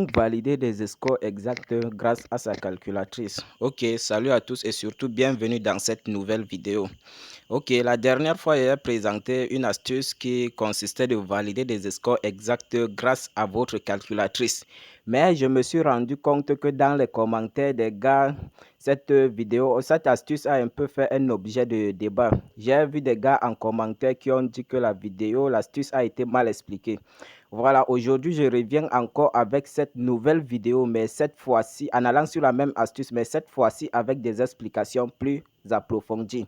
Valider des scores exacts grâce à sa calculatrice. Ok, salut à tous et surtout bienvenue dans cette nouvelle vidéo. Ok, la dernière fois, j'ai présenté une astuce qui consistait de valider des scores exacts grâce à votre calculatrice. Mais je me suis rendu compte que dans les commentaires des gars, cette astuce a un peu fait un objet de débat. J'ai vu des gars en commentaire qui ont dit que l'astuce a été mal expliquée. Voilà, aujourd'hui, je reviens encore avec cette nouvelle vidéo, mais cette fois-ci, en allant sur la même astuce, mais cette fois-ci avec des explications plus approfondies.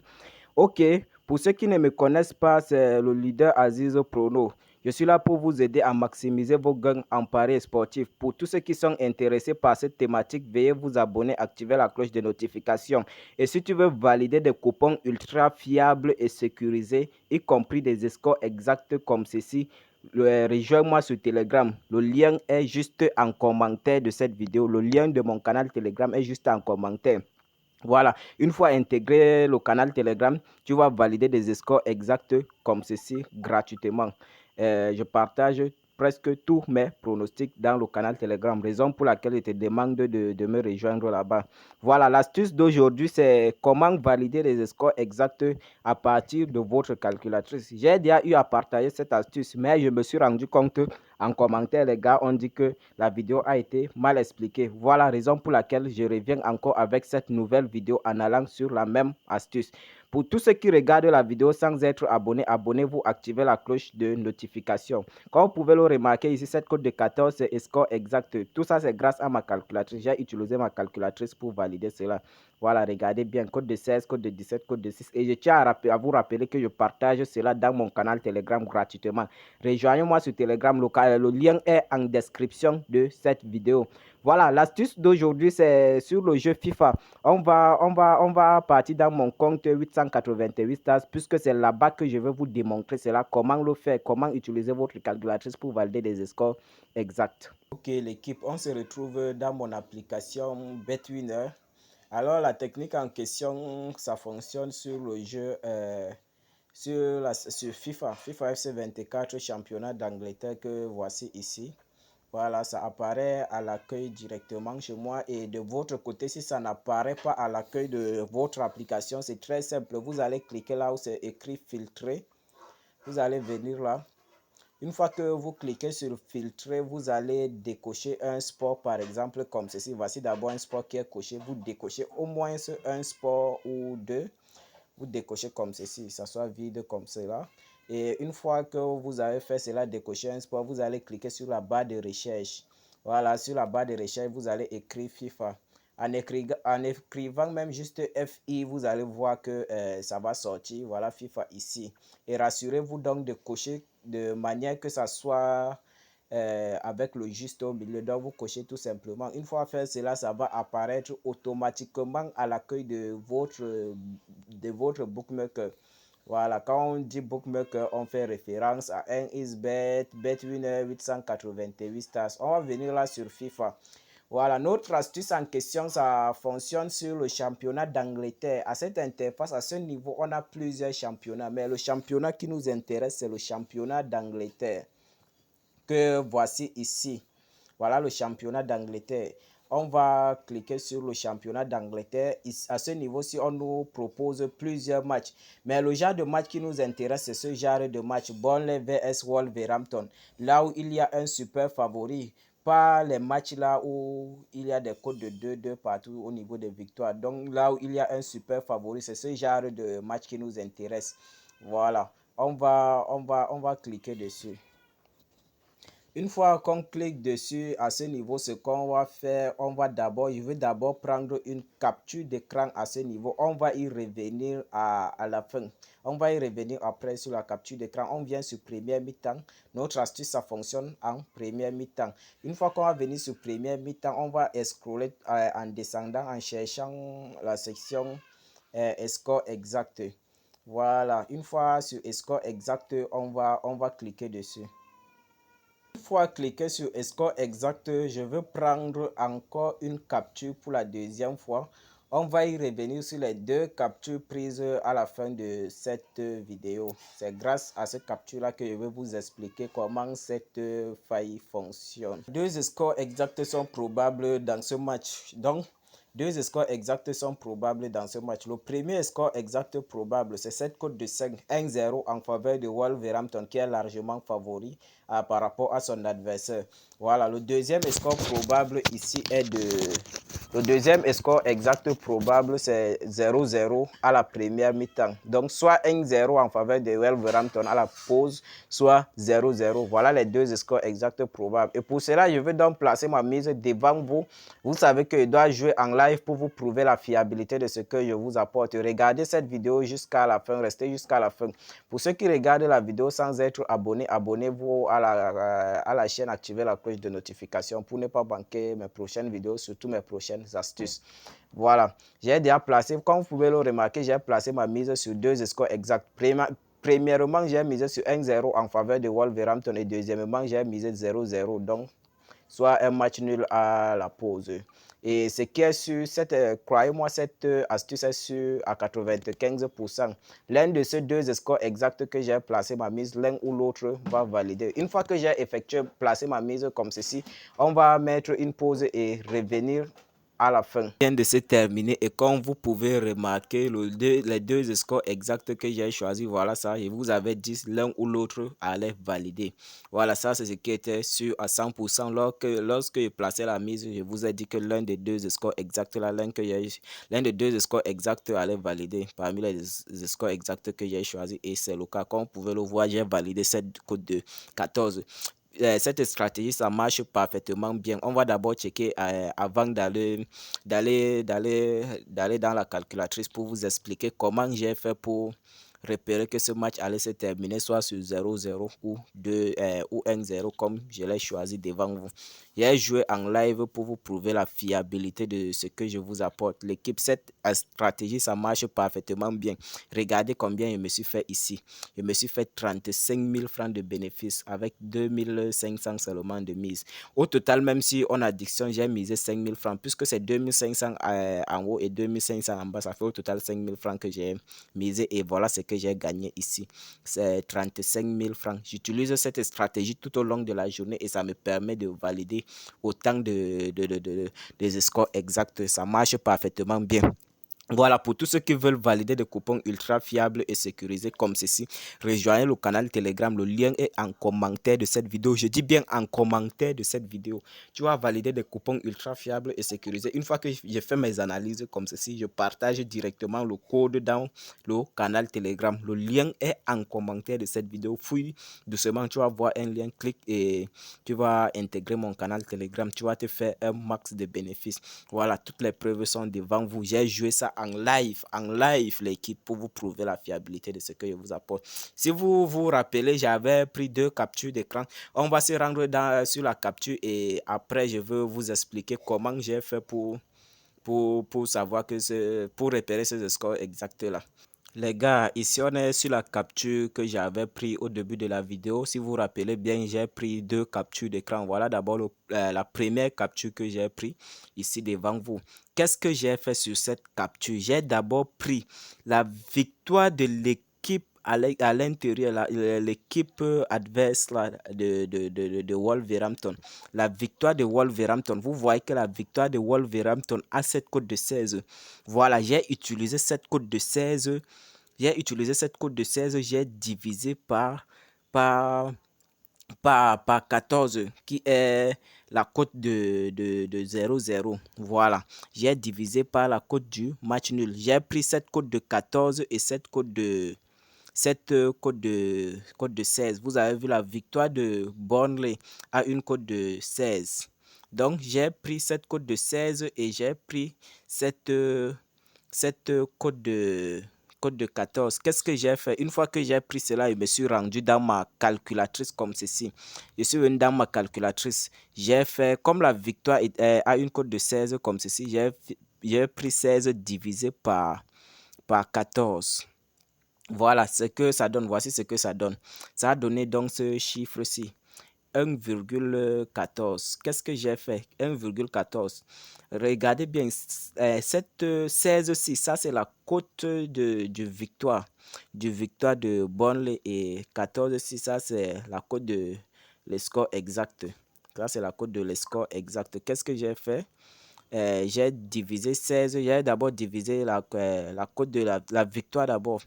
Ok, pour ceux qui ne me connaissent pas, c'est le leader Aziz Prono. Je suis là pour vous aider à maximiser vos gains en paris sportif. Pour tous ceux qui sont intéressés par cette thématique, veuillez vous abonner, activer la cloche de notification. Et si tu veux valider des coupons ultra fiables et sécurisés, y compris des scores exacts comme ceci, rejoins-moi sur Telegram. Le lien est juste en commentaire de cette vidéo. Le lien de mon canal Telegram est juste en commentaire. Voilà, une fois intégré le canal Telegram, tu vas valider des scores exacts comme ceci gratuitement. Je partage presque tous mes pronostics dans le canal Telegram, raison pour laquelle je te demande de me rejoindre là-bas. Voilà, l'astuce d'aujourd'hui, c'est comment valider les scores exacts à partir de votre calculatrice. J'ai déjà eu à partager cette astuce, mais je me suis rendu compte en commentaire, les gars ont dit que la vidéo a été mal expliquée. Voilà la raison pour laquelle je reviens encore avec cette nouvelle vidéo en allant sur la même astuce. Pour tous ceux qui regardent la vidéo sans être abonnés, abonnez-vous, activez la cloche de notification. Comme vous pouvez le remarquer ici, cette code de 14, c'est score exact. Tout ça, c'est grâce à ma calculatrice. J'ai utilisé ma calculatrice pour valider cela. Voilà, regardez bien, code de 16, code de 17, code de 6. Et je tiens à vous rappeler que je partage cela dans mon canal Telegram gratuitement. Rejoignez-moi sur Telegram local. Le lien est en description de cette vidéo. Voilà, l'astuce d'aujourd'hui, c'est sur le jeu FIFA. On va partir dans mon compte 888 stars, puisque c'est là-bas que je vais vous démontrer cela, comment le faire, comment utiliser votre calculatrice pour valider des scores exacts. Ok, l'équipe, on se retrouve dans mon application BetWinner. Alors, la technique en question, ça fonctionne sur le jeu, sur FIFA FC 24, championnat d'Angleterre que voici ici. Voilà, ça apparaît à l'accueil directement chez moi. Et de votre côté, si ça n'apparaît pas à l'accueil de votre application, c'est très simple. Vous allez cliquer là où c'est écrit filtrer. Vous allez venir là. Une fois que vous cliquez sur filtrer, vous allez décocher un sport, par exemple, comme ceci. Voici d'abord un sport qui est coché. Vous décochez au moins un sport ou deux. Vous décochez comme ceci, ça soit vide comme cela. Et une fois que vous avez fait cela, décocher un sport, vous allez cliquer sur la barre de recherche. Voilà, sur la barre de recherche, vous allez écrire FIFA. En écrivant même juste FI, vous allez voir que ça va sortir. Voilà FIFA ici. Et rassurez-vous donc de cocher de manière que ça soit avec le juste au milieu. Donc vous cochez tout simplement. Une fois fait cela, ça va apparaître automatiquement à l'accueil de votre bookmaker. Voilà, quand on dit bookmaker, on fait référence à un isbet, betwinner 888 stars. On va venir là sur FIFA. Voilà, notre astuce en question, ça fonctionne sur le championnat d'Angleterre. À cette interface, à ce niveau, on a plusieurs championnats. Mais le championnat qui nous intéresse, c'est le championnat d'Angleterre que voici ici. Voilà le championnat d'Angleterre. On va cliquer sur le championnat d'Angleterre. À ce niveau-ci, on nous propose plusieurs matchs. Mais le genre de match qui nous intéresse, c'est ce genre de match. Burnley vs Wolverhampton. Là où il y a un super favori. Pas les matchs là où il y a des codes de 2-2 partout au niveau des victoires. Donc là où il y a un super favori, c'est ce genre de match qui nous intéresse. Voilà. On va cliquer dessus. Une fois qu'on clique dessus, à ce niveau, ce qu'on va faire, je vais d'abord prendre une capture d'écran à ce niveau. On va y revenir à la fin. On va y revenir après sur la capture d'écran. On vient sur première mi-temps. Notre astuce, ça fonctionne en première mi-temps. Une fois qu'on va venir sur première mi-temps, on va scroller en descendant, en cherchant la section score exact. Voilà, une fois sur score exact, on va cliquer dessus. Une fois cliqué sur score exact, je vais prendre encore une capture pour la deuxième fois. On va y revenir sur les deux captures prises à la fin de cette vidéo. C'est grâce à cette capture-là que je vais vous expliquer comment cette faille fonctionne. Deux scores exacts sont probables dans ce match. Donc, deux scores exacts sont probables dans ce match. Le premier score exact probable, c'est cette cote de 5, 1-0 en faveur de Wolverhampton qui est largement favori par rapport à son adversaire. Voilà, le deuxième score probable ici est de... Le deuxième score exact probable, c'est 0-0 à la première mi-temps. Donc, soit 1-0 en faveur de Wolverhampton à la pause, soit 0-0. Voilà les deux scores exacts probables. Et pour cela, je vais donc placer ma mise devant vous. Vous savez que je dois jouer en live pour vous prouver la fiabilité de ce que je vous apporte. Regardez cette vidéo jusqu'à la fin, restez jusqu'à la fin. Pour ceux qui regardent la vidéo sans être abonnés, abonnez-vous à la chaîne, activez la cloche de notification pour ne pas manquer mes prochaines vidéos, surtout mes prochaines astuces. Voilà, j'ai déjà placé, comme vous pouvez le remarquer, j'ai placé ma mise sur deux scores exacts. Premièrement, j'ai misé sur 1-0 en faveur de Wolverhampton et deuxièmement, j'ai misé 0-0. Donc, soit un match nul à la pause. Et ce qui est sûr, croyez-moi, cette astuce est sûre à 95%. L'un de ces deux scores exacts que j'ai placé ma mise, l'un ou l'autre va valider. Une fois que j'ai placé ma mise comme ceci, on va mettre une pause et revenir à la fin. Vient de se terminer et comme vous pouvez remarquer les deux scores exacts que j'ai choisi, voilà ça, je vous avais dit l'un ou l'autre allait valider. Voilà, ça c'est ce qui était sûr à 100%. Lorsque je plaçais la mise, je vous ai dit que l'un des deux scores exacts, l'un des deux scores exacts allait valider parmi les scores exacts que j'ai choisi et c'est le cas. Comme vous pouvez le voir, j'ai validé cette cote de 14. Cette stratégie, ça marche parfaitement bien. On va d'abord checker avant d'aller dans la calculatrice pour vous expliquer comment j'ai fait pour repérer que ce match allait se terminer soit sur 0-0 ou 1-0 comme je l'ai choisi devant vous. J'ai joué en live pour vous prouver la fiabilité de ce que je vous apporte. L'équipe, cette stratégie, ça marche parfaitement bien. Regardez combien je me suis fait ici. Je me suis fait 35 000 francs de bénéfices avec 2500 seulement de mise. Au total, même si on additionne, j'ai misé 5 000 francs puisque c'est 2500 en haut et 2500 en bas. Ça fait au total 5 000 francs que j'ai misé et voilà ce que j'ai gagné ici. C'est 35 000 francs. J'utilise cette stratégie tout au long de la journée et ça me permet de valider autant des scores exacts. Ça marche parfaitement bien. Voilà, pour tous ceux qui veulent valider des coupons ultra fiables et sécurisés comme ceci, rejoignez le canal Telegram. Le lien est en commentaire de cette vidéo. Je dis bien en commentaire de cette vidéo. Tu vas valider des coupons ultra fiables et sécurisés. Une fois que j'ai fait mes analyses comme ceci, je partage directement le code dans le canal Telegram. Le lien est en commentaire de cette vidéo. Fouille doucement, tu vas voir un lien, clique et tu vas intégrer mon canal Telegram. Tu vas te faire un max de bénéfices. Voilà, toutes les preuves sont devant vous. J'ai joué ça en live l'équipe pour vous prouver la fiabilité de ce que je vous apporte. Si vous vous rappelez, j'avais pris deux captures d'écran. On va se rendre sur la capture et après je veux vous expliquer comment j'ai fait pour savoir pour repérer ce score exact là. Les gars, ici on est sur la capture que j'avais pris au début de la vidéo. Si vous vous rappelez bien, j'ai pris deux captures d'écran. Voilà d'abord la première capture que j'ai pris ici devant vous. Qu'est-ce que j'ai fait sur cette capture? J'ai d'abord pris la victoire de l'équipe à l'intérieur, l'équipe adverse là, de Wolverhampton. La victoire de Wolverhampton. Vous voyez que la victoire de Wolverhampton a cette cote de 16. Voilà, j'ai utilisé cette cote de 16. J'ai divisé par, par 14 qui est la cote de 0-0. Voilà, j'ai divisé par la cote du match nul. J'ai pris cette cote de 14 et cote de 16. Vous avez vu la victoire de Burnley à une cote de 16. Donc, j'ai pris cette cote de 16 et j'ai pris cette, cette code de 14. Qu'est-ce que j'ai fait? Une fois que j'ai pris cela, je me suis rendu dans ma calculatrice comme ceci. Je suis venu dans ma calculatrice. J'ai fait, comme la victoire a une cote de 16 comme ceci, j'ai pris 16 divisé par 14. Voilà ce que ça donne. Voici ce que ça donne. Ça a donné donc ce chiffre-ci. 1,14. Qu'est-ce que j'ai fait? 1,14. Regardez bien, cette 16-6, ça c'est la cote du victoire de Burnley, et 14-6, ça c'est la cote de le score exact. Ça c'est la cote de le score exact. Qu'est-ce que j'ai fait? J'ai divisé 16, j'ai d'abord divisé la cote de la victoire d'abord.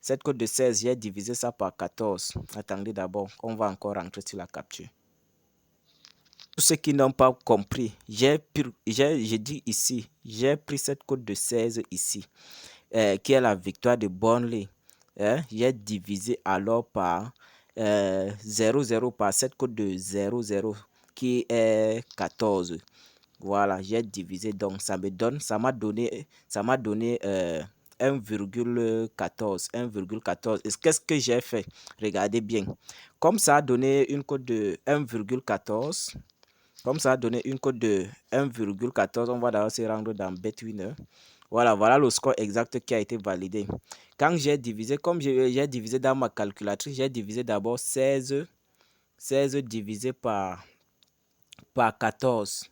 Cette cote de 16, j'ai divisé ça par 14. Attendez d'abord, on va encore rentrer sur la capture. Tous ceux qui n'ont pas compris, j'ai dit ici, j'ai pris cette cote de 16 ici, qui est la victoire de Burnley. J'ai divisé alors par 0,0, par cette cote de 0,0 qui est 14. Voilà, j'ai divisé, donc ça m'a donné 1,14. 1,14. Et qu'est-ce que j'ai fait? Regardez bien. Comme ça a donné une cote de 1,14, comme ça a donné une cote de 1,14, on va d'abord se rendre dans Betwinner. Voilà le score exact qui a été validé. Quand j'ai divisé, comme j'ai divisé dans ma calculatrice, j'ai divisé d'abord 16 divisé par 14.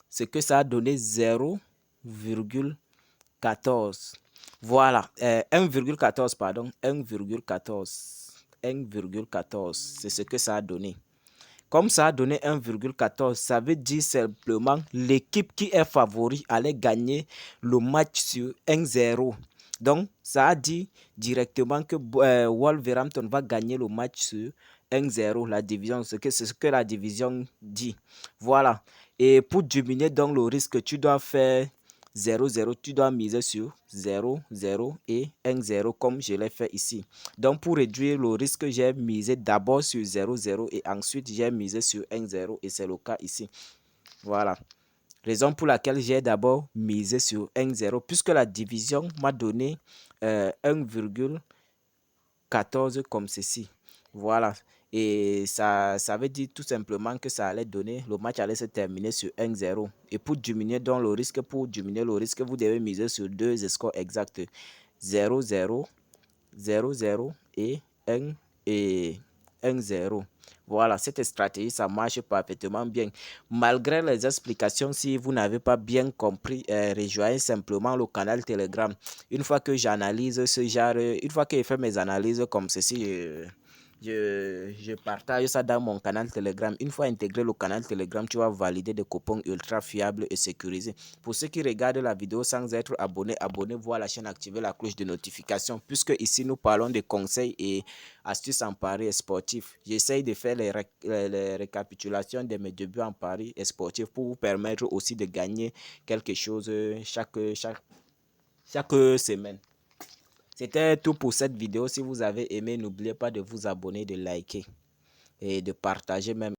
Ce que ça a donné 0,14. Voilà, 1,14, pardon, 1,14. 1,14, c'est ce que ça a donné. Comme ça a donné 1,14, ça veut dire simplement l'équipe qui est favori allait gagner le match sur 1-0. Donc, ça a dit directement que Wolverhampton va gagner le match sur 1-0, la division, c'est ce que la division dit. Voilà. Et pour diminuer donc le risque, tu dois faire 0-0, tu dois miser sur 0-0 et 1-0 comme je l'ai fait ici. Donc pour réduire le risque, j'ai misé d'abord sur 0-0 et ensuite j'ai misé sur 1-0 et c'est le cas ici. Voilà. Raison pour laquelle j'ai d'abord misé sur 1-0 puisque la division m'a donné 1,14 comme ceci. Voilà. Et ça veut dire tout simplement que ça allait donner, le match allait se terminer sur 1-0. Et pour diminuer donc le risque, vous devez miser sur deux scores exacts. 0-0, 0-0 et 1-0. Voilà, cette stratégie, ça marche parfaitement bien. Malgré les explications, si vous n'avez pas bien compris, rejoignez simplement le canal Telegram. Une fois que j'analyse ce genre, une fois que je fais mes analyses comme ceci, je partage ça dans mon canal Telegram. Une fois intégré le canal Telegram, tu vas valider des coupons ultra fiables et sécurisés. Pour ceux qui regardent la vidéo sans être abonnés, abonnez-vous à la chaîne, activez la cloche de notification, puisque ici nous parlons de conseils et astuces en paris sportif. J'essaye de faire les récapitulations de mes débuts en paris sportif pour vous permettre aussi de gagner quelque chose chaque semaine. C'était tout pour cette vidéo. Si vous avez aimé, n'oubliez pas de vous abonner, de liker et de partager même.